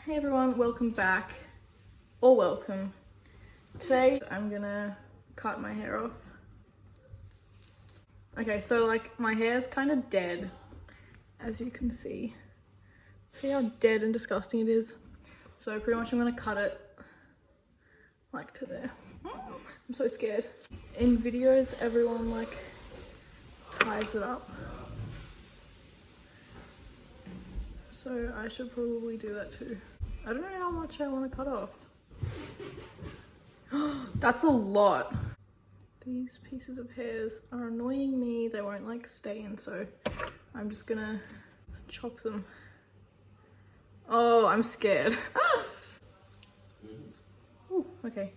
Hey everyone, welcome back, or welcome. Today I'm gonna cut my hair off. Okay, so like my hair's kind of dead, as you can see. See how dead and disgusting it is? So pretty much I'm gonna cut it like to there. I'm so scared. In videos, everyone like ties it up. So I should probably do that too. I don't know how much I want to cut off. That's a lot. These pieces of hairs are annoying me. They won't like stay in, so I'm just gonna chop them. Oh, I'm scared. Ooh, okay.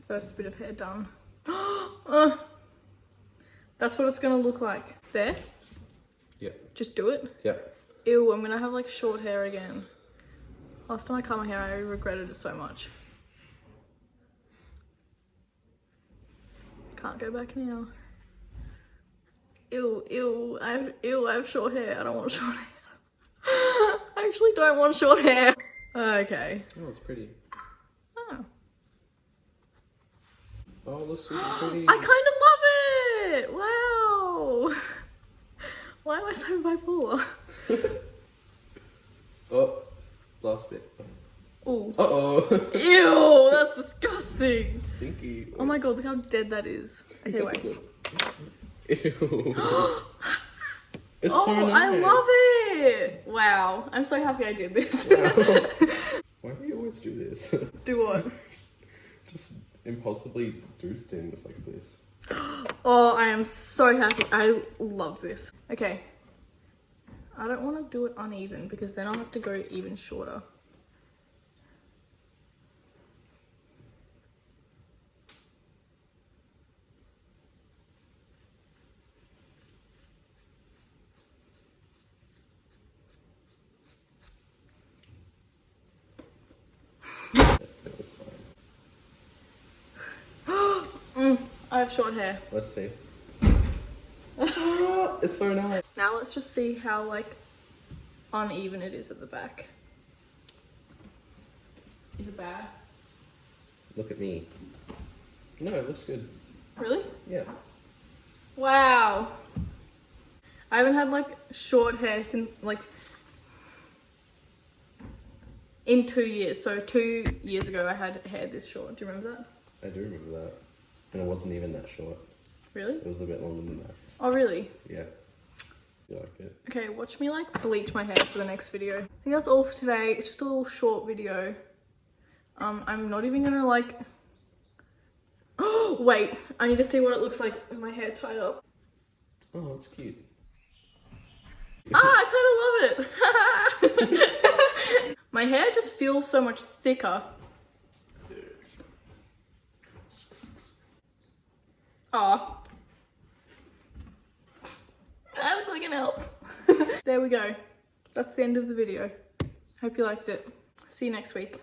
First bit of hair done. That's what it's gonna look like. There? Yep. Just do it? Yep. Ew, I'm gonna have like short hair again. Last time I cut my hair, I regretted it so much. Can't go back now. Ew, I have short hair. I don't want short hair. I actually don't want short hair. Okay. Oh, it's pretty. Oh. Oh, it looks super pretty. I kind of love it! Wow! Why am I so bipolar? Oh, last bit. Ooh. Uh-oh. Ew, that's disgusting. Stinky. Oh my god, look how dead that is. Okay, wait. Ew. It's Oh, so nice. I love it! Wow, I'm so happy I did this. Wow. Why do you always do this? Do what? Just impulsively do things like this. Oh, I am so happy. I love this. Okay. I don't want to do it uneven because then I'll have to go even shorter. I have short hair. Let's see. It's so nice. Now let's just see how like uneven it is at the back. Is it bad? Look at me. No, it looks good. Really? Yeah. Wow. I haven't had like short hair since like in 2 years. So 2 years ago I had hair this short. Do you remember that? I do remember that. And it wasn't even that short. Really? It was a bit longer than that. Oh really? Yeah. You like it? Okay, watch me like bleach my hair for the next video. I think that's all for today. It's just a little short video. I'm not even gonna like... Oh, wait. I need to see what it looks like with my hair tied up. Oh, it's cute. I kind of love it. My hair just feels so much thicker. Aw. I look like an elf. There we go. That's the end of the video. Hope you liked it. See you next week.